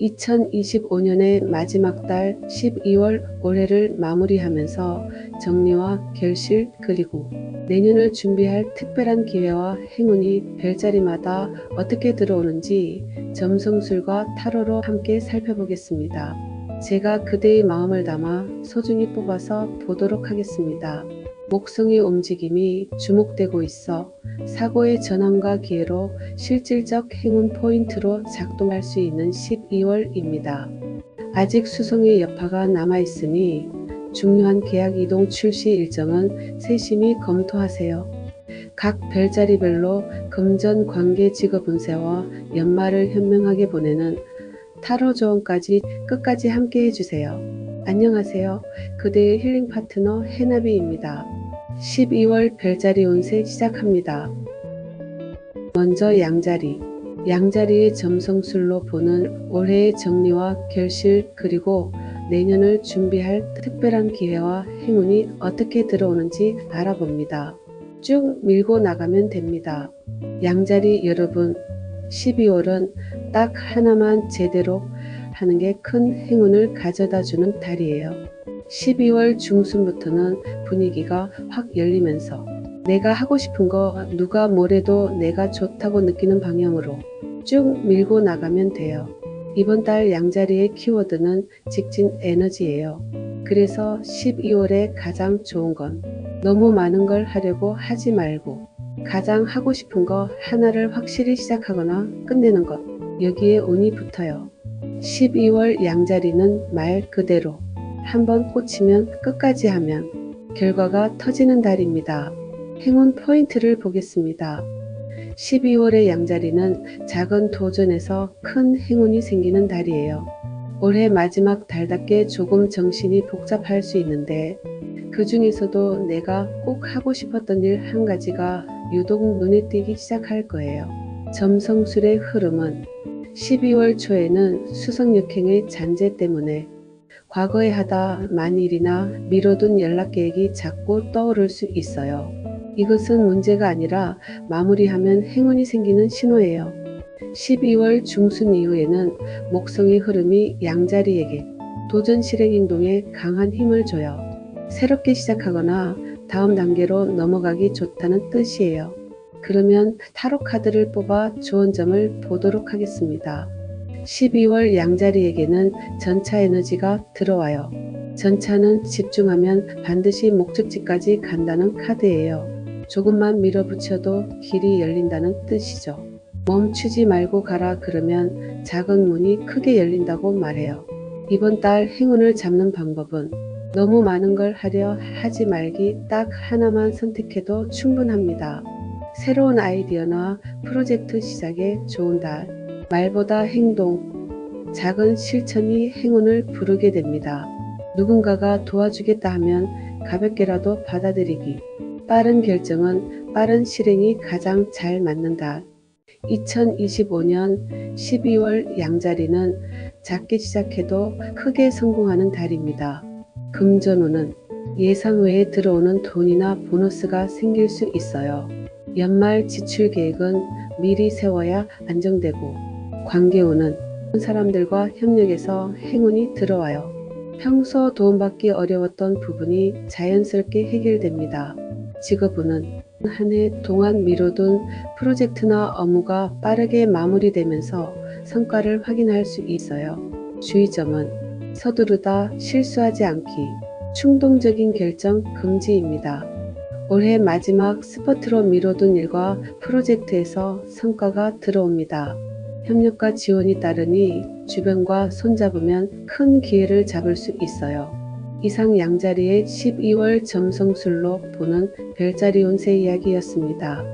2025년의 마지막 달 12월 올해를 마무리하면서 정리와 결실 그리고 내년을 준비할 특별한 기회와 행운이 별자리마다 어떻게 들어오는지 점성술과 타로로 함께 살펴보겠습니다. 제가 그대의 마음을 담아 소중히 뽑아서 보도록 하겠습니다. 목성의 움직임이 주목되고 있어 사고의 전환과 기회로 실질적 행운 포인트로 작동할 수 있는 12월입니다. 아직 수성의 여파가 남아있으니 중요한 계약 이동 출시 일정은 세심히 검토하세요. 각 별자리별로 금전 관계 직업 운세와 연말을 현명하게 보내는 타로 조언까지 끝까지 함께 해주세요. 안녕하세요. 그대의 힐링 파트너 해나비입니다. 12월 별자리 운세 시작합니다. 먼저 양자리. 양자리의 점성술로 보는 올해의 정리와 결실 그리고 내년을 준비할 특별한 기회와 행운이 어떻게 들어오는지 알아봅니다. 쭉 밀고 나가면 됩니다. 양자리 여러분, 12월은 딱 하나만 제대로 하는 게 큰 행운을 가져다 주는 달이에요. 12월 중순부터는 분위기가 확 열리면서 내가 하고 싶은 거 누가 뭐래도 내가 좋다고 느끼는 방향으로 쭉 밀고 나가면 돼요. 이번 달 양자리의 키워드는 직진 에너지예요. 그래서 12월에 가장 좋은 건 너무 많은 걸 하려고 하지 말고 가장 하고 싶은 거 하나를 확실히 시작하거나 끝내는 것, 여기에 운이 붙어요. 12월 양자리는 말 그대로 한번 꽂히면 끝까지 하면 결과가 터지는 달입니다. 행운 포인트를 보겠습니다. 12월의 양자리는 작은 도전에서 큰 행운이 생기는 달이에요. 올해 마지막 달답게 조금 정신이 복잡할 수 있는데 그 중에서도 내가 꼭 하고 싶었던 일 한 가지가 유독 눈에 띄기 시작할 거예요. 점성술의 흐름은 12월 초에는 수성역행의 잔재 때문에 과거에 하다 만일이나 미뤄둔 연락 계획이 자꾸 떠오를 수 있어요. 이것은 문제가 아니라 마무리하면 행운이 생기는 신호예요. 12월 중순 이후에는 목성의 흐름이 양자리에게 도전 실행 행동에 강한 힘을 줘요. 새롭게 시작하거나 다음 단계로 넘어가기 좋다는 뜻이에요. 그러면 타로 카드를 뽑아 좋은 점을 보도록 하겠습니다. 12월 양자리에게는 전차 에너지가 들어와요. 전차는 집중하면 반드시 목적지까지 간다는 카드예요. 조금만 밀어붙여도 길이 열린다는 뜻이죠. 멈추지 말고 가라 그러면 작은 문이 크게 열린다고 말해요. 이번 달 행운을 잡는 방법은 너무 많은 걸 하려 하지 말기 딱 하나만 선택해도 충분합니다. 새로운 아이디어나 프로젝트 시작에 좋은 달. 말보다 행동, 작은 실천이 행운을 부르게 됩니다. 누군가가 도와주겠다 하면 가볍게라도 받아들이기. 빠른 결정은 빠른 실행이 가장 잘 맞는 달. 2025년 12월 양자리는 작게 시작해도 크게 성공하는 달입니다. 금전운은 예상 외에 들어오는 돈이나 보너스가 생길 수 있어요. 연말 지출 계획은 미리 세워야 안정되고 관계운은 사람들과 협력해서 행운이 들어와요. 평소 도움받기 어려웠던 부분이 자연스럽게 해결됩니다. 직업운은 한 해 동안 미뤄둔 프로젝트나 업무가 빠르게 마무리되면서 성과를 확인할 수 있어요. 주의점은 서두르다 실수하지 않기, 충동적인 결정 금지입니다. 올해 마지막 스퍼트로 미뤄둔 일과 프로젝트에서 성과가 들어옵니다. 협력과 지원이 따르니 주변과 손잡으면 큰 기회를 잡을 수 있어요. 이상 양자리의 12월 점성술로 보는 별자리 운세 이야기였습니다.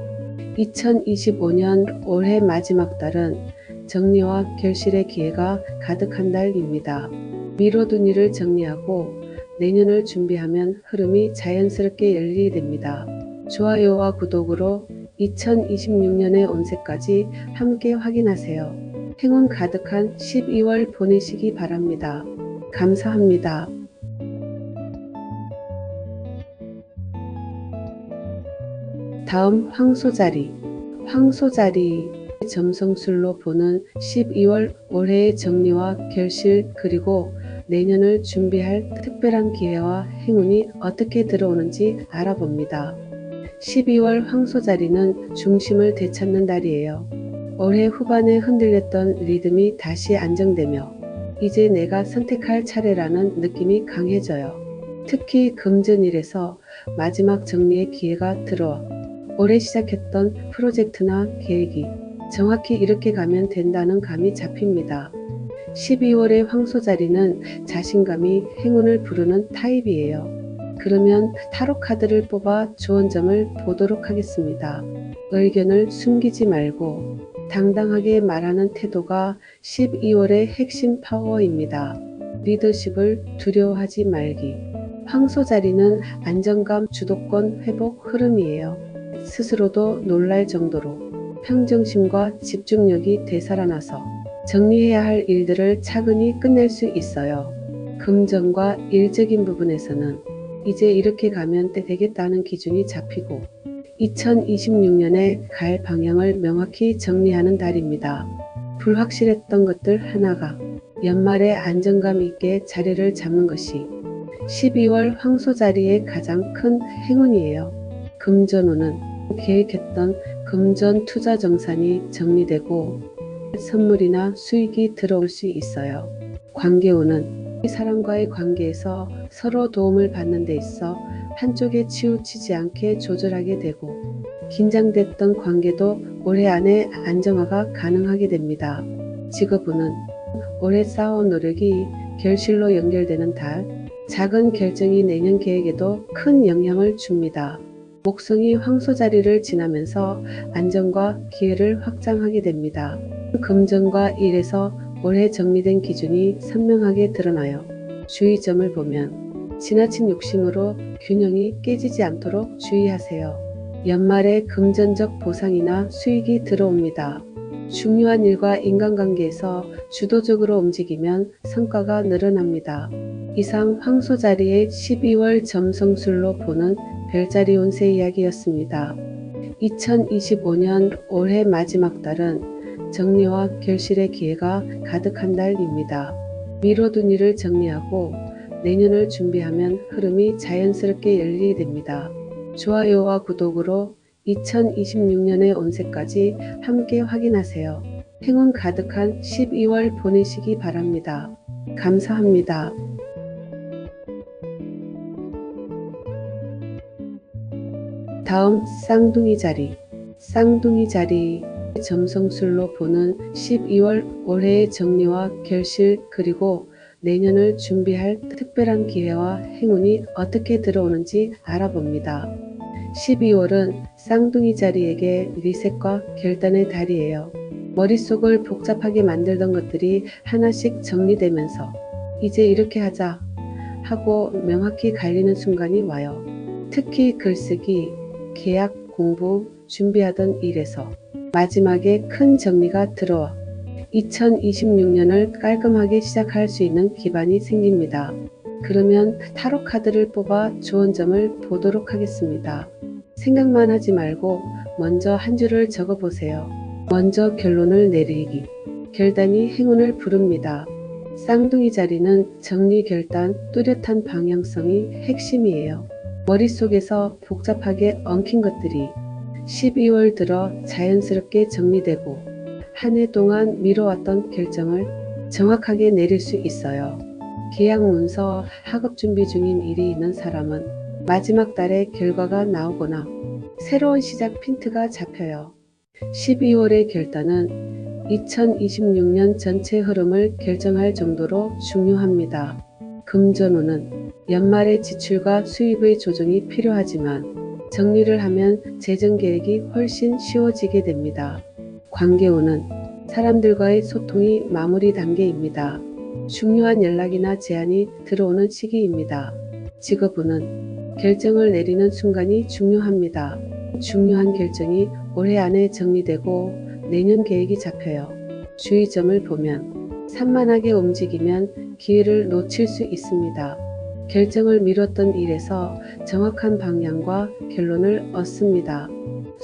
2025년 올해 마지막 달은 정리와 결실의 기회가 가득한 달입니다. 미뤄둔 일을 정리하고 내년을 준비하면 흐름이 자연스럽게 열리게 됩니다. 좋아요와 구독으로 2026년의 운세까지 함께 확인하세요. 행운 가득한 12월 보내시기 바랍니다. 감사합니다. 다음 황소자리. 황소자리 점성술로 보는 12월 올해의 정리와 결실 그리고 내년을 준비할 특별한 기회와 행운이 어떻게 들어오는지 알아봅니다. 12월 황소자리는 중심을 되찾는 달이에요. 올해 후반에 흔들렸던 리듬이 다시 안정되며 이제 내가 선택할 차례라는 느낌이 강해져요. 특히 금전일에서 마지막 정리의 기회가 들어와 올해 시작했던 프로젝트나 계획이 정확히 이렇게 가면 된다는 감이 잡힙니다. 12월의 황소자리는 자신감이 행운을 부르는 타입이에요. 그러면 타로 카드를 뽑아 좋은 점을 보도록 하겠습니다. 의견을 숨기지 말고 당당하게 말하는 태도가 12월의 핵심 파워입니다. 리더십을 두려워하지 말기. 황소자리는 안정감, 주도권, 회복 흐름이에요. 스스로도 놀랄 정도로 평정심과 집중력이 되살아나서 정리해야 할 일들을 차근히 끝낼 수 있어요. 금전과 일적인 부분에서는 이제 이렇게 가면 되겠다는 기준이 잡히고 2026년에 갈 방향을 명확히 정리하는 달입니다. 불확실했던 것들 하나가 연말에 안정감 있게 자리를 잡는 것이 12월 황소자리의 가장 큰 행운이에요. 금전운은 계획했던 금전 투자 정산이 정리되고 선물이나 수익이 들어올 수 있어요. 관계운은 사람과의 관계에서 서로 도움을 받는 데 있어 한쪽에 치우치지 않게 조절하게 되고 긴장됐던 관계도 올해 안에 안정화가 가능하게 됩니다. 직업운은 올해 쌓아온 노력이 결실로 연결되는 달, 작은 결정이 내년 계획에도 큰 영향을 줍니다. 목성이 황소자리를 지나면서 안정과 기회를 확장하게 됩니다. 금전과 일에서 올해 정리된 기준이 선명하게 드러나요. 주의점을 보면 지나친 욕심으로 균형이 깨지지 않도록 주의하세요. 연말에 금전적 보상이나 수익이 들어옵니다. 중요한 일과 인간관계에서 주도적으로 움직이면 성과가 늘어납니다. 이상 황소자리의 12월 점성술로 보는 별자리 운세 이야기였습니다. 2025년 올해 마지막 달은 정리와 결실의 기회가 가득한 달입니다. 미뤄둔 일을 정리하고 내년을 준비하면 흐름이 자연스럽게 열리게 됩니다. 좋아요와 구독으로 2026년의 운세까지 함께 확인하세요. 행운 가득한 12월 보내시기 바랍니다. 감사합니다. 다음 쌍둥이 자리. 쌍둥이 자리 점성술로 보는 12월 올해의 정리와 결실 그리고 내년을 준비할 특별한 기회와 행운이 어떻게 들어오는지 알아봅니다. 12월은 쌍둥이 자리에게 리셋과 결단의 달이에요. 머릿속을 복잡하게 만들던 것들이 하나씩 정리되면서 이제 이렇게 하자 하고 명확히 갈리는 순간이 와요. 특히 글쓰기, 계약, 공부, 준비하던 일에서 마지막에 큰 정리가 들어와 2026년을 깔끔하게 시작할 수 있는 기반이 생깁니다. 그러면 타로 카드를 뽑아 좋은 점을 보도록 하겠습니다. 생각만 하지 말고 먼저 한 줄을 적어보세요. 먼저 결론을 내리기. 결단이 행운을 부릅니다. 쌍둥이 자리는 정리, 결단, 뚜렷한 방향성이 핵심이에요. 머릿속에서 복잡하게 엉킨 것들이 12월 들어 자연스럽게 정리되고 한 해 동안 미뤄왔던 결정을 정확하게 내릴 수 있어요. 계약 문서, 학업 준비 중인 일이 있는 사람은 마지막 달에 결과가 나오거나 새로운 시작 핀트가 잡혀요. 12월의 결단은 2026년 전체 흐름을 결정할 정도로 중요합니다. 금전운은 연말의 지출과 수입의 조정이 필요하지만 정리를 하면 재정 계획이 훨씬 쉬워지게 됩니다. 관계운은 사람들과의 소통이 마무리 단계입니다. 중요한 연락이나 제안이 들어오는 시기입니다. 직업운은 결정을 내리는 순간이 중요합니다. 중요한 결정이 올해 안에 정리되고 내년 계획이 잡혀요. 주의점을 보면 산만하게 움직이면 기회를 놓칠 수 있습니다. 결정을 미뤘던 일에서 정확한 방향과 결론을 얻습니다.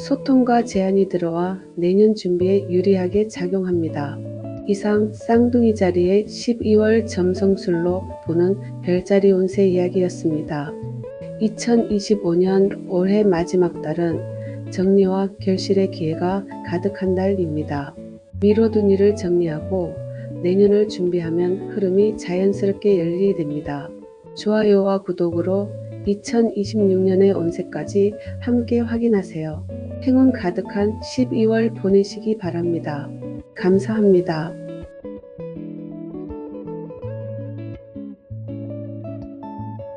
소통과 제안이 들어와 내년 준비에 유리하게 작용합니다. 이상 쌍둥이 자리의 12월 점성술로 보는 별자리 운세 이야기였습니다. 2025년 올해 마지막 달은 정리와 결실의 기회가 가득한 달입니다. 미뤄둔 일을 정리하고 내년을 준비하면 흐름이 자연스럽게 열리게 됩니다. 좋아요와 구독으로 2026년의 운세까지 함께 확인하세요. 행운 가득한 12월 보내시기 바랍니다. 감사합니다.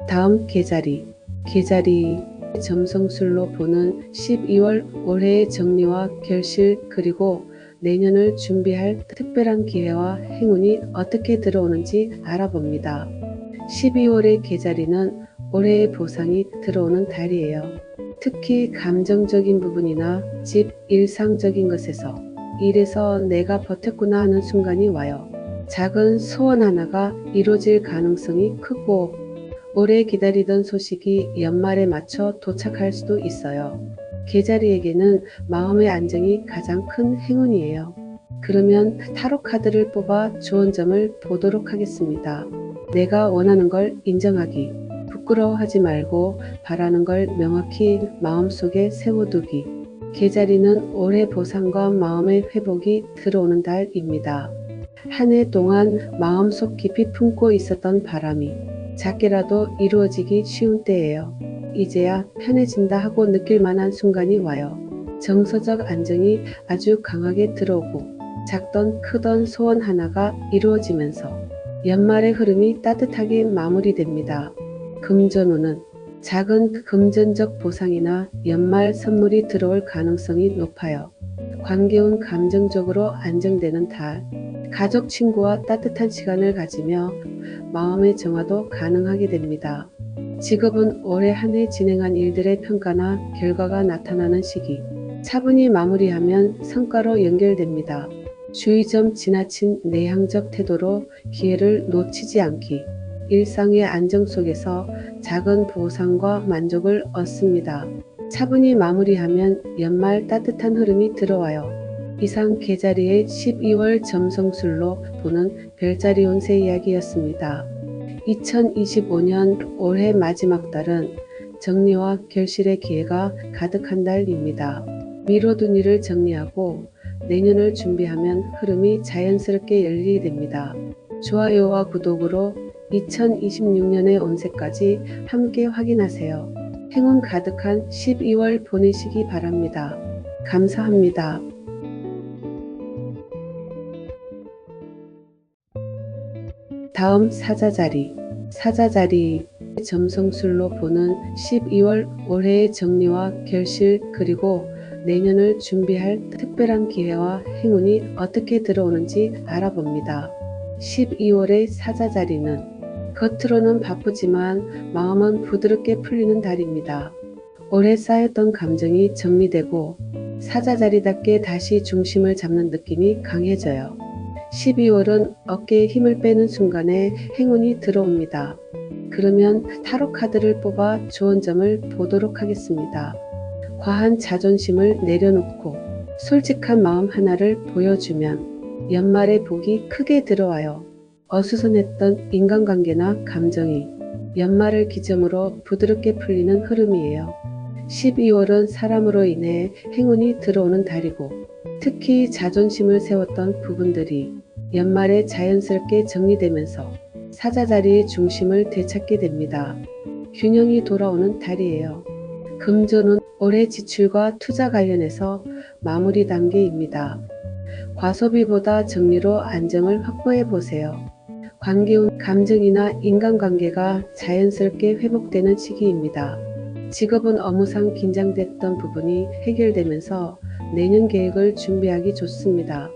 다음 계자리 점성술로 보는 12월 올해의 정리와 결실 그리고 내년을 준비할 특별한 기회와 행운이 어떻게 들어오는지 알아봅니다. 12월의 계자리는 올해의 보상이 들어오는 달이에요. 특히 감정적인 부분이나 집, 일상적인 것에서 이래서 내가 버텼구나 하는 순간이 와요. 작은 소원 하나가 이루어질 가능성이 크고 오래 기다리던 소식이 연말에 맞춰 도착할 수도 있어요. 계자리에게는 마음의 안정이 가장 큰 행운이에요. 그러면 타로 카드를 뽑아 좋은 점을 보도록 하겠습니다. 내가 원하는 걸 인정하기, 부끄러워하지 말고 바라는 걸 명확히 마음속에 세워두기. 계자리는 올해 보상과 마음의 회복이 들어오는 달입니다. 한 해 동안 마음속 깊이 품고 있었던 바람이 작게라도 이루어지기 쉬운 때예요. 이제야 편해진다 하고 느낄 만한 순간이 와요. 정서적 안정이 아주 강하게 들어오고 작던 크던 소원 하나가 이루어지면서 연말의 흐름이 따뜻하게 마무리됩니다. 금전운은 작은 금전적 보상이나 연말 선물이 들어올 가능성이 높아요. 관계운 감정적으로 안정되는 달, 가족 친구와 따뜻한 시간을 가지며 마음의 정화도 가능하게 됩니다. 직업은 올해 한 해 진행한 일들의 평가나 결과가 나타나는 시기, 차분히 마무리하면 성과로 연결됩니다. 주의점 지나친 내향적 태도로 기회를 놓치지 않기, 일상의 안정 속에서 작은 보상과 만족을 얻습니다. 차분히 마무리하면 연말 따뜻한 흐름이 들어와요. 이상 계자리의 12월 점성술로 보는 별자리 운세 이야기였습니다. 2025년 올해 마지막 달은 정리와 결실의 기회가 가득한 달입니다. 미뤄둔 일을 정리하고 내년을 준비하면 흐름이 자연스럽게 열리게 됩니다. 좋아요와 구독으로 2026년의 운세까지 함께 확인하세요. 행운 가득한 12월 보내시기 바랍니다. 감사합니다. 다음 사자자리 점성술로 보는 12월 올해의 정리와 결실 그리고 내년을 준비할 특별한 기회와 행운이 어떻게 들어오는지 알아봅니다. 12월의 사자자리는 겉으로는 바쁘지만 마음은 부드럽게 풀리는 달입니다. 오래 쌓였던 감정이 정리되고 사자자리답게 다시 중심을 잡는 느낌이 강해져요. 12월은 어깨에 힘을 빼는 순간에 행운이 들어옵니다. 그러면 타로 카드를 뽑아 좋은 점을 보도록 하겠습니다. 과한 자존심을 내려놓고 솔직한 마음 하나를 보여주면 연말에 복이 크게 들어와요. 어수선했던 인간관계나 감정이 연말을 기점으로 부드럽게 풀리는 흐름이에요. 12월은 사람으로 인해 행운이 들어오는 달이고 특히 자존심을 세웠던 부분들이 연말에 자연스럽게 정리되면서 사자자리의 중심을 되찾게 됩니다. 균형이 돌아오는 달이에요. 금전은 올해 지출과 투자 관련해서 마무리 단계입니다. 과소비보다 정리로 안정을 확보해 보세요. 관계운 감정이나 인간관계가 자연스럽게 회복되는 시기입니다. 직업은 업무상 긴장됐던 부분이 해결되면서 내년 계획을 준비하기 좋습니다.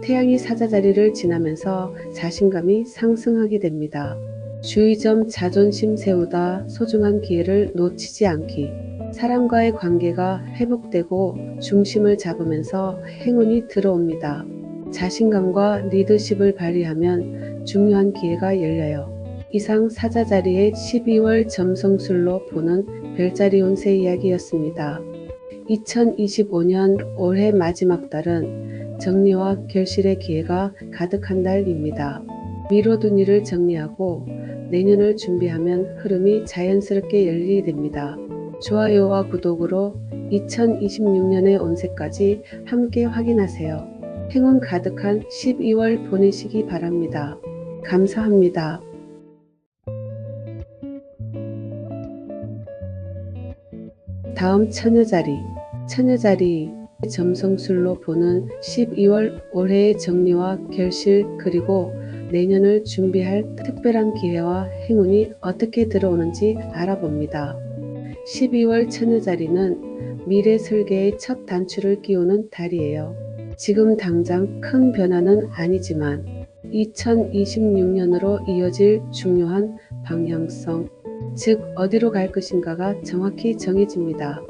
태양이 사자자리를 지나면서 자신감이 상승하게 됩니다. 주의점 자존심 세우다 소중한 기회를 놓치지 않기. 사람과의 관계가 회복되고 중심을 잡으면서 행운이 들어옵니다. 자신감과 리더십을 발휘하면 중요한 기회가 열려요. 이상 사자자리의 12월 점성술로 보는 별자리 운세 이야기였습니다. 2025년 올해 마지막 달은 정리와 결실의 기회가 가득한 달입니다. 미뤄둔 일을 정리하고 내년을 준비하면 흐름이 자연스럽게 열리게 됩니다. 좋아요와 구독으로 2026년의 운세까지 함께 확인하세요. 행운 가득한 12월 보내시기 바랍니다. 감사합니다. 다음 처녀자리. 처녀자리 점성술로 보는 12월 올해의 정리와 결실 그리고 내년을 준비할 특별한 기회와 행운이 어떻게 들어오는지 알아봅니다. 12월 처녀자리는 미래 설계의 첫 단추를 끼우는 달이에요. 지금 당장 큰 변화는 아니지만 2026년으로 이어질 중요한 방향성, 즉 어디로 갈 것인가가 정확히 정해집니다.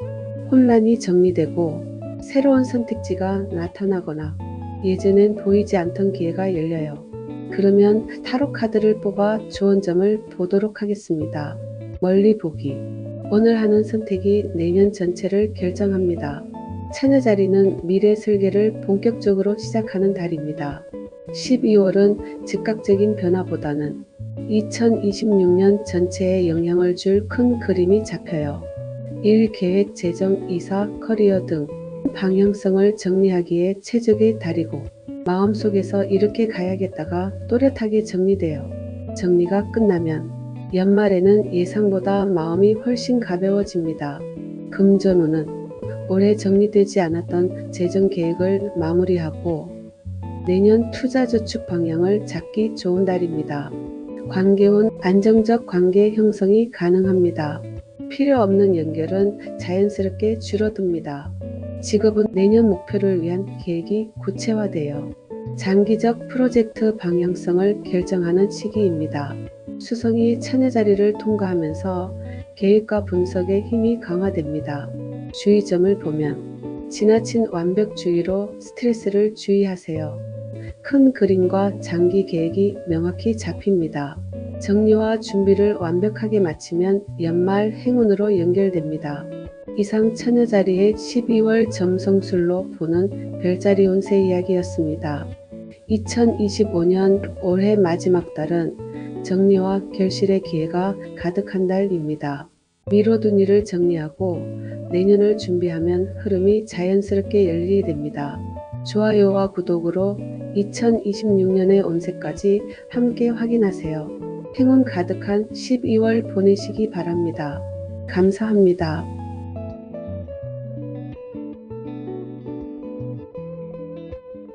혼란이 정리되고 새로운 선택지가 나타나거나 예전엔 보이지 않던 기회가 열려요. 그러면 타로 카드를 뽑아 좋은 점을 보도록 하겠습니다. 멀리 보기. 오늘 하는 선택이 내년 전체를 결정합니다. 처녀자리는 미래 설계를 본격적으로 시작하는 달입니다. 12월은 즉각적인 변화보다는 2026년 전체에 영향을 줄 큰 그림이 잡혀요. 일, 계획, 재정, 이사, 커리어 등 방향성을 정리하기에 최적의 달이고 마음속에서 이렇게 가야겠다가 또렷하게 정리돼요. 정리가 끝나면 연말에는 예상보다 마음이 훨씬 가벼워집니다. 금전운은 올해 정리되지 않았던 재정 계획을 마무리하고 내년 투자 저축 방향을 잡기 좋은 달입니다. 관계운 안정적 관계 형성이 가능합니다. 필요 없는 연결은 자연스럽게 줄어듭니다. 직업은 내년 목표를 위한 계획이 구체화되어 장기적 프로젝트 방향성을 결정하는 시기입니다. 수성이 처녀자리를 통과하면서 계획과 분석의 힘이 강화됩니다. 주의점을 보면 지나친 완벽주의로 스트레스를 주의하세요. 큰 그림과 장기 계획이 명확히 잡힙니다. 정리와 준비를 완벽하게 마치면 연말 행운으로 연결됩니다. 이상 처녀자리의 12월 점성술로 보는 별자리 운세 이야기였습니다. 2025년 올해 마지막 달은 정리와 결실의 기회가 가득한 달입니다. 미뤄둔 일을 정리하고 내년을 준비하면 흐름이 자연스럽게 열리게 됩니다. 좋아요와 구독으로 2026년의 운세까지 함께 확인하세요. 행운 가득한 12월 보내시기 바랍니다. 감사합니다.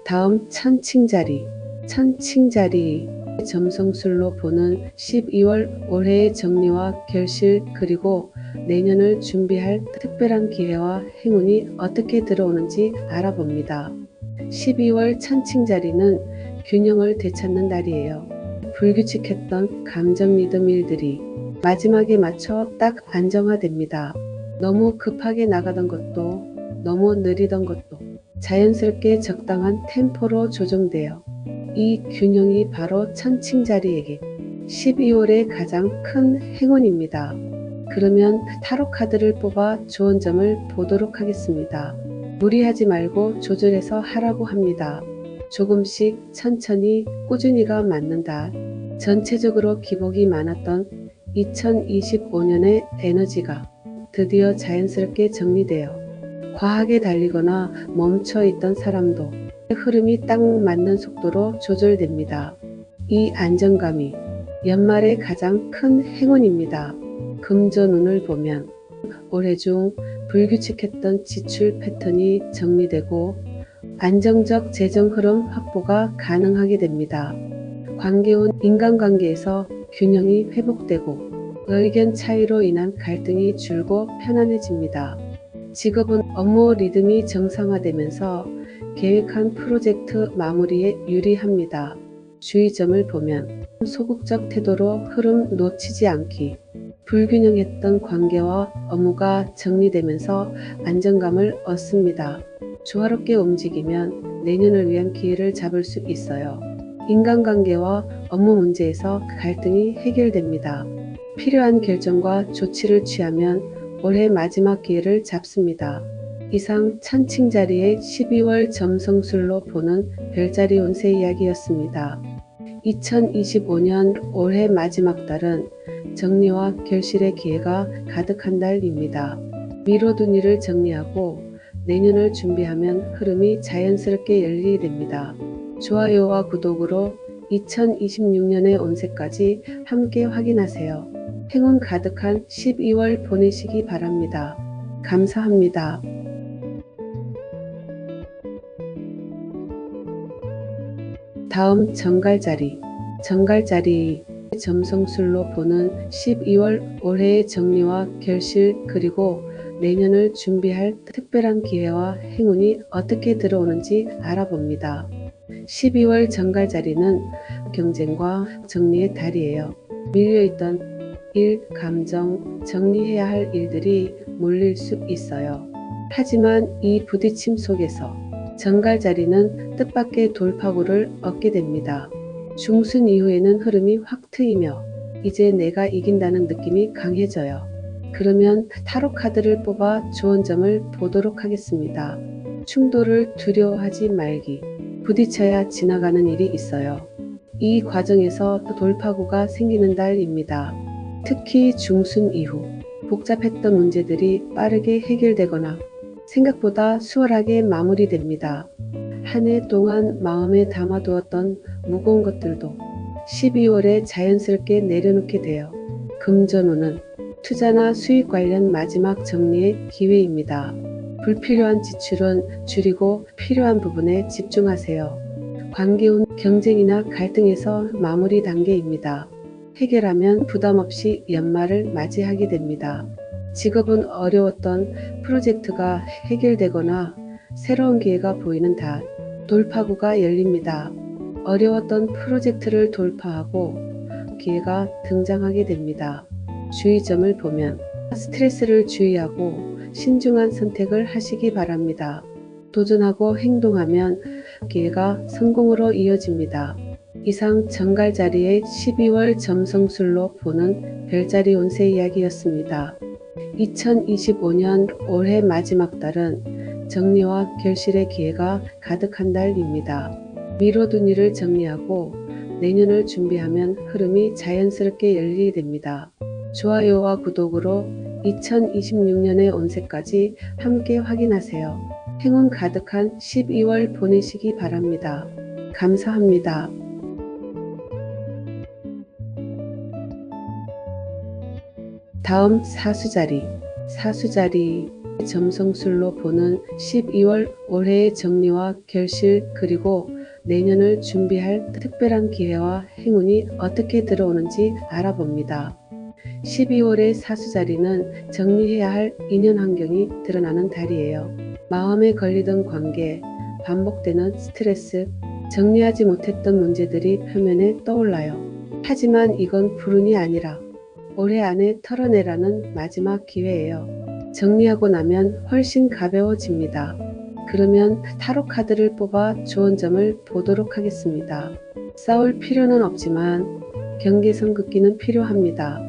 다음 천칭자리. 천칭자리 점성술로 보는 12월 올해의 정리와 결실 그리고 내년을 준비할 특별한 기회와 행운이 어떻게 들어오는지 알아봅니다. 12월 천칭자리는 균형을 되찾는 달이에요. 불규칙했던 감정 리듬 일들이 마지막에 맞춰 딱 안정화됩니다. 너무 급하게 나가던 것도 너무 느리던 것도 자연스럽게 적당한 템포로 조정돼요. 이 균형이 바로 천칭자리에게 12월의 가장 큰 행운입니다. 그러면 타로 카드를 뽑아 좋은 점을 보도록 하겠습니다. 무리하지 말고 조절해서 하라고 합니다. 조금씩 천천히 꾸준히가 맞는다. 전체적으로 기복이 많았던 2025년의 에너지가 드디어 자연스럽게 정리되어 과하게 달리거나 멈춰있던 사람도 흐름이 딱 맞는 속도로 조절됩니다. 이 안정감이 연말의 가장 큰 행운입니다. 금전운을 보면 올해 중 불규칙했던 지출 패턴이 정리되고 안정적 재정 흐름 확보가 가능하게 됩니다. 관계운 인간관계에서 균형이 회복되고 의견 차이로 인한 갈등이 줄고 편안해집니다. 직업은 업무 리듬이 정상화되면서 계획한 프로젝트 마무리에 유리합니다. 주의점을 보면 소극적 태도로 흐름 놓치지 않기, 불균형했던 관계와 업무가 정리되면서 안정감을 얻습니다. 조화롭게 움직이면 내년을 위한 기회를 잡을 수 있어요. 인간관계와 업무 문제에서 갈등이 해결됩니다. 필요한 결정과 조치를 취하면 올해 마지막 기회를 잡습니다. 이상 천칭자리의 12월 점성술로 보는 별자리 운세 이야기였습니다. 2025년 올해 마지막 달은 정리와 결실의 기회가 가득한 달입니다. 미뤄둔 일을 정리하고 내년을 준비하면 흐름이 자연스럽게 열리게 됩니다. 좋아요와 구독으로 2026년의 운세까지 함께 확인하세요. 행운 가득한 12월 보내시기 바랍니다. 감사합니다. 다음 정갈자리. 정갈자리 점성술로 보는 12월 올해의 정리와 결실 그리고 내년을 준비할 특별한 기회와 행운이 어떻게 들어오는지 알아봅니다. 12월 정갈자리는 경쟁과 정리의 달이에요. 밀려있던 일, 감정, 정리해야 할 일들이 몰릴 수 있어요. 하지만 이 부딪힘 속에서 정갈자리는 뜻밖의 돌파구를 얻게 됩니다. 중순 이후에는 흐름이 확 트이며 이제 내가 이긴다는 느낌이 강해져요. 그러면 타로 카드를 뽑아 좋은 점을 보도록 하겠습니다. 충돌을 두려워하지 말기. 부딪혀야 지나가는 일이 있어요. 이 과정에서 돌파구가 생기는 달입니다. 특히 중순 이후 복잡했던 문제들이 빠르게 해결되거나 생각보다 수월하게 마무리됩니다. 한 해 동안 마음에 담아두었던 무거운 것들도 12월에 자연스럽게 내려놓게 돼요. 금전운은 투자나 수익 관련 마지막 정리의 기회입니다. 불필요한 지출은 줄이고 필요한 부분에 집중하세요. 관계운 경쟁이나 갈등에서 마무리 단계입니다. 해결하면 부담 없이 연말을 맞이하게 됩니다. 직업은 어려웠던 프로젝트가 해결되거나 새로운 기회가 보이는 달, 돌파구가 열립니다. 어려웠던 프로젝트를 돌파하고 기회가 등장하게 됩니다. 주의점을 보면 스트레스를 주의하고 신중한 선택을 하시기 바랍니다. 도전하고 행동하면 기회가 성공으로 이어집니다. 이상 정갈자리의 12월 점성술로 보는 별자리 운세 이야기였습니다. 2025년 올해 마지막 달은 정리와 결실의 기회가 가득한 달입니다. 미뤄둔 일을 정리하고 내년을 준비하면 흐름이 자연스럽게 열리게 됩니다. 좋아요와 구독으로 2026년의 운세까지 함께 확인하세요. 행운 가득한 12월 보내시기 바랍니다. 감사합니다. 다음 사수자리. 사수자리 점성술로 보는 12월 올해의 정리와 결실 그리고 내년을 준비할 특별한 기회와 행운이 어떻게 들어오는지 알아봅니다. 12월의 사수자리는 정리해야 할 인연 환경이 드러나는 달이에요. 마음에 걸리던 관계, 반복되는 스트레스, 정리하지 못했던 문제들이 표면에 떠올라요. 하지만 이건 불운이 아니라 올해 안에 털어내라는 마지막 기회예요. 정리하고 나면 훨씬 가벼워집니다. 그러면 타로 카드를 뽑아 좋은 점을 보도록 하겠습니다. 싸울 필요는 없지만 경계선 긋기는 필요합니다.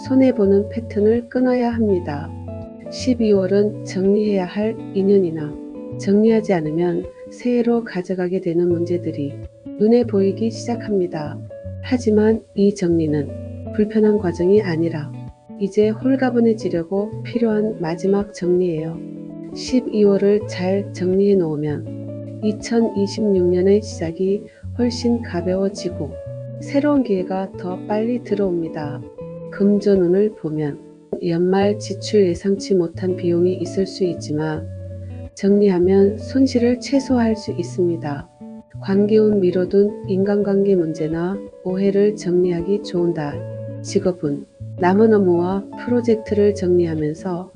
손해보는 패턴을 끊어야 합니다. 12월은 정리해야 할 인연이나 정리하지 않으면 새해로 가져가게 되는 문제들이 눈에 보이기 시작합니다. 하지만 이 정리는 불편한 과정이 아니라 이제 홀가분해지려고 필요한 마지막 정리예요. 12월을 잘 정리해 놓으면 2026년의 시작이 훨씬 가벼워지고 새로운 기회가 더 빨리 들어옵니다. 금전운을 보면 연말 지출 예상치 못한 비용이 있을 수 있지만 정리하면 손실을 최소화할 수 있습니다. 관계운 미뤄둔 인간관계 문제나 오해를 정리하기 좋은 달. 직업은 남은 업무와 프로젝트를 정리하면서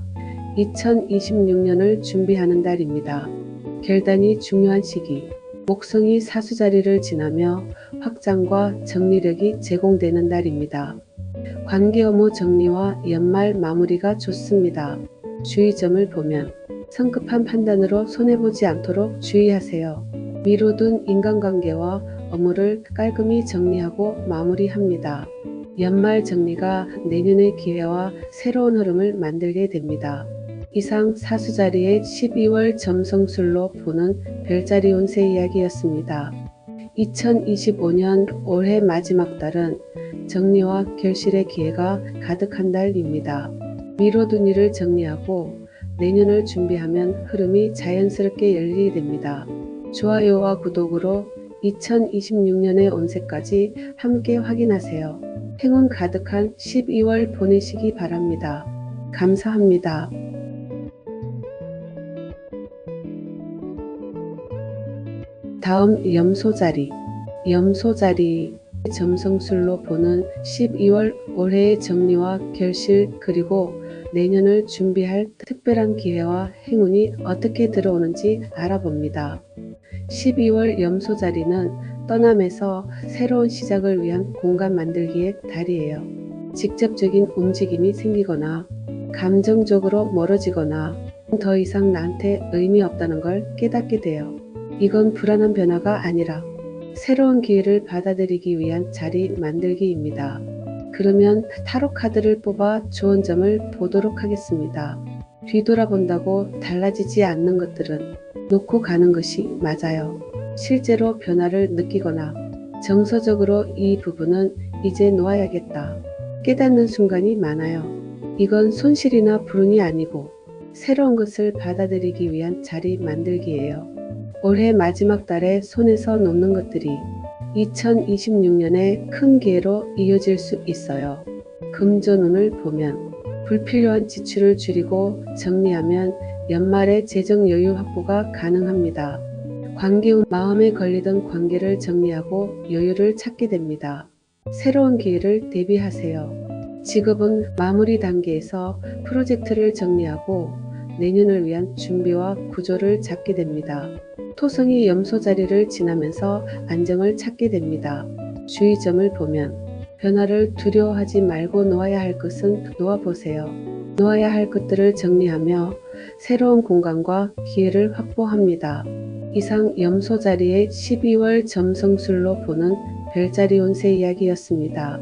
2026년을 준비하는 달입니다. 결단이 중요한 시기. 목성이 사수자리를 지나며 확장과 정리력이 제공되는 달입니다. 관계 업무 정리와 연말 마무리가 좋습니다. 주의점을 보면 성급한 판단으로 손해보지 않도록 주의하세요. 미뤄둔 인간관계와 업무를 깔끔히 정리하고 마무리합니다. 연말 정리가 내년의 기회와 새로운 흐름을 만들게 됩니다. 이상 사수자리의 12월 점성술로 보는 별자리 운세 이야기였습니다. 2025년 올해 마지막 달은 정리와 결실의 기회가 가득한 달입니다. 미뤄둔 일을 정리하고 내년을 준비하면 흐름이 자연스럽게 열리게 됩니다. 좋아요와 구독으로 2026년의 운세까지 함께 확인하세요. 행운 가득한 12월 보내시기 바랍니다. 감사합니다. 다음 염소자리. 염소자리 점성술로 보는 12월 올해의 정리와 결실 그리고 내년을 준비할 특별한 기회와 행운이 어떻게 들어오는지 알아봅니다. 12월 염소자리는 떠남에서 새로운 시작을 위한 공간 만들기의 달이에요. 직접적인 움직임이 생기거나 감정적으로 멀어지거나 더 이상 나한테 의미 없다는 걸 깨닫게 돼요. 이건 불안한 변화가 아니라 새로운 기회를 받아들이기 위한 자리 만들기입니다. 그러면 타로 카드를 뽑아 좋은 점을 보도록 하겠습니다. 뒤돌아본다고 달라지지 않는 것들은 놓고 가는 것이 맞아요. 실제로 변화를 느끼거나 정서적으로 이 부분은 이제 놓아야겠다 깨닫는 순간이 많아요. 이건 손실이나 불운이 아니고 새로운 것을 받아들이기 위한 자리 만들기예요. 올해 마지막 달에 손에서 놓는 것들이 2026년에 큰 기회로 이어질 수 있어요. 금전운을 보면 불필요한 지출을 줄이고 정리하면 연말에 재정 여유 확보가 가능합니다. 관계운 마음에 걸리던 관계를 정리하고 여유를 찾게 됩니다. 새로운 기회를 대비하세요. 직업은 마무리 단계에서 프로젝트를 정리하고 내년을 위한 준비와 구조를 잡게 됩니다. 토성이 염소 자리를 지나면서 안정을 찾게 됩니다. 주의점을 보면 변화를 두려워하지 말고 놓아야 할 것은 놓아보세요. 놓아야 할 것들을 정리하며 새로운 공간과 기회를 확보합니다. 이상 염소 자리의 12월 점성술로 보는 별자리 운세 이야기였습니다.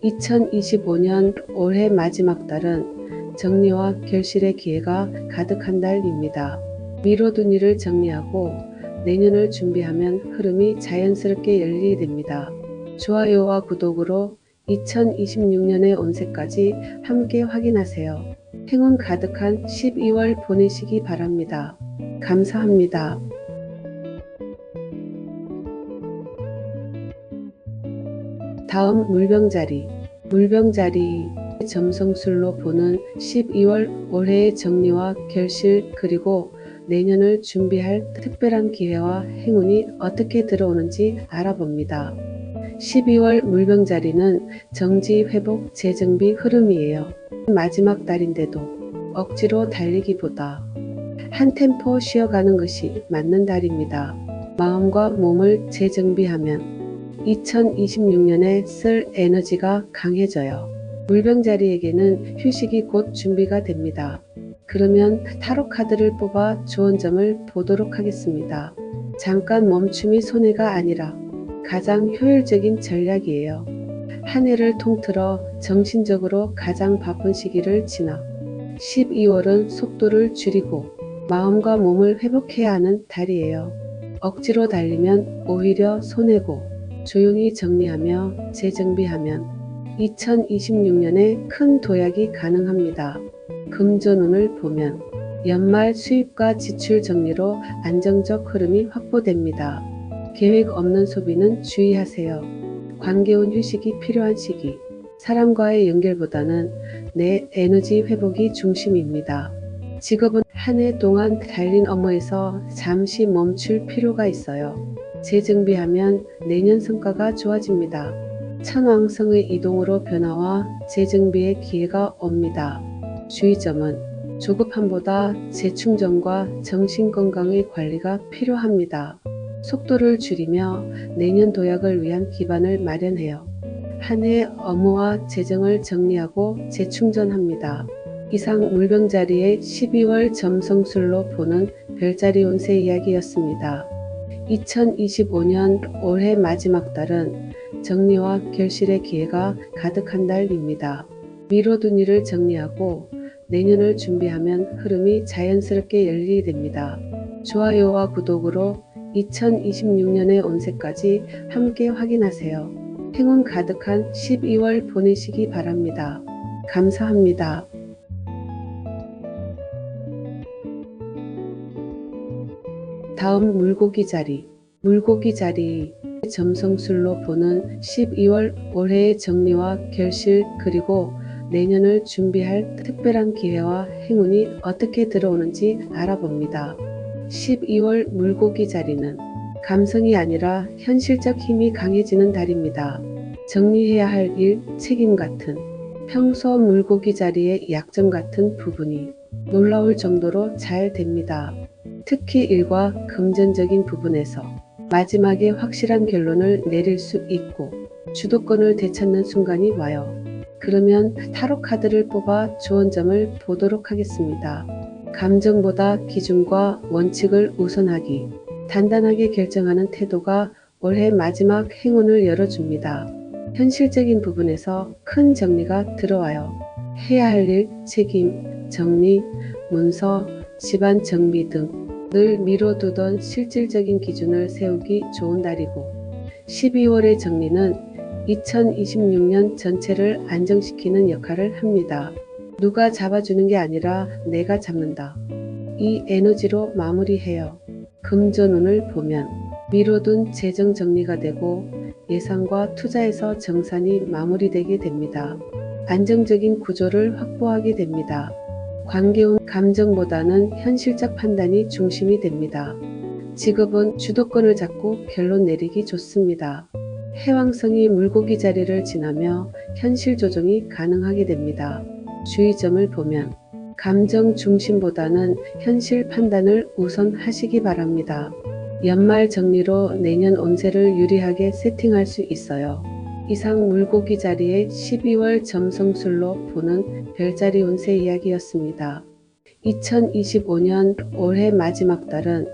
2025년 올해 마지막 달은 정리와 결실의 기회가 가득한 달입니다. 미뤄둔 일을 정리하고 내년을 준비하면 흐름이 자연스럽게 열리게 됩니다. 좋아요와 구독으로 2026년의 운세까지 함께 확인하세요. 행운 가득한 12월 보내시기 바랍니다. 감사합니다. 다음 물병자리. 물병자리 점성술로 보는 12월 올해의 정리와 결실 그리고 내년을 준비할 특별한 기회와 행운이 어떻게 들어오는지 알아봅니다. 12월 물병자리는 정지, 회복, 재정비 흐름이에요. 마지막 달인데도 억지로 달리기보다 한 템포 쉬어가는 것이 맞는 달입니다. 마음과 몸을 재정비하면 2026년에 쓸 에너지가 강해져요. 물병자리에게는 휴식이 곧 준비가 됩니다. 그러면 타로 카드를 뽑아 좋은 점을 보도록 하겠습니다. 잠깐 멈춤이 손해가 아니라 가장 효율적인 전략이에요. 한 해를 통틀어 정신적으로 가장 바쁜 시기를 지나 12월은 속도를 줄이고 마음과 몸을 회복해야 하는 달이에요. 억지로 달리면 오히려 손해고 조용히 정리하며 재정비하면 2026년에 큰 도약이 가능합니다. 금전운을 보면 연말 수입과 지출 정리로 안정적 흐름이 확보됩니다. 계획 없는 소비는 주의하세요. 관계운 휴식이 필요한 시기. 사람과의 연결보다는 내 에너지 회복이 중심입니다. 직업은 한 해 동안 달린 업무에서 잠시 멈출 필요가 있어요. 재정비하면 내년 성과가 좋아집니다. 천왕성의 이동으로 변화와 재정비의 기회가 옵니다. 주의점은 조급함보다 재충전과 정신건강의 관리가 필요합니다. 속도를 줄이며 내년 도약을 위한 기반을 마련해요. 한 해 업무와 재정을 정리하고 재충전합니다. 이상 물병자리의 12월 점성술로 보는 별자리 운세 이야기였습니다. 2025년 올해 마지막 달은 정리와 결실의 기회가 가득한 달입니다. 미뤄둔 일을 정리하고 내년을 준비하면 흐름이 자연스럽게 열리게 됩니다. 좋아요와 구독으로 2026년의 운세까지 함께 확인하세요. 행운 가득한 12월 보내시기 바랍니다. 감사합니다. 다음 물고기 자리. 물고기 자리 점성술로 보는 12월 올해의 정리와 결실 그리고 내년을 준비할 특별한 기회와 행운이 어떻게 들어오는지 알아봅니다. 12월 물고기 자리는 감성이 아니라 현실적 힘이 강해지는 달입니다. 정리해야 할 일, 책임 같은 평소 물고기 자리의 약점 같은 부분이 놀라울 정도로 잘 됩니다. 특히 일과 금전적인 부분에서 마지막에 확실한 결론을 내릴 수 있고 주도권을 되찾는 순간이 와요. 그러면 타로 카드를 뽑아 좋은 점을 보도록 하겠습니다. 감정보다 기준과 원칙을 우선하기, 단단하게 결정하는 태도가 올해 마지막 행운을 열어줍니다. 현실적인 부분에서 큰 정리가 들어와요. 해야 할 일, 책임, 정리, 문서, 집안 정비 등 늘 미뤄두던 실질적인 기준을 세우기 좋은 달이고 12월의 정리는 2026년 전체를 안정시키는 역할을 합니다. 누가 잡아주는 게 아니라 내가 잡는다. 이 에너지로 마무리해요. 금전운을 보면 미뤄둔 재정 정리가 되고 예산과 투자에서 정산이 마무리되게 됩니다. 안정적인 구조를 확보하게 됩니다. 관계운 감정보다는 현실적 판단이 중심이 됩니다. 직업은 주도권을 잡고 결론 내리기 좋습니다. 해왕성이 물고기 자리를 지나며 현실 조정이 가능하게 됩니다. 주의점을 보면 감정 중심보다는 현실 판단을 우선하시기 바랍니다. 연말 정리로 내년 운세를 유리하게 세팅할 수 있어요. 이상 물고기 자리의 12월 점성술로 보는 별자리 운세 이야기였습니다. 2025년 올해 마지막 달은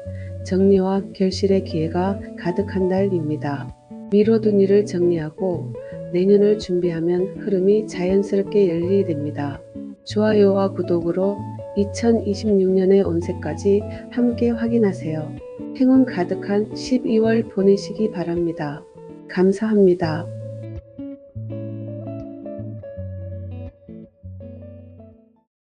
정리와 결실의 기회가 가득한 달입니다. 미뤄둔 일을 정리하고 내년을 준비하면 흐름이 자연스럽게 열리게 됩니다. 좋아요와 구독으로 2026년의 운세까지 함께 확인하세요. 행운 가득한 12월 보내시기 바랍니다. 감사합니다.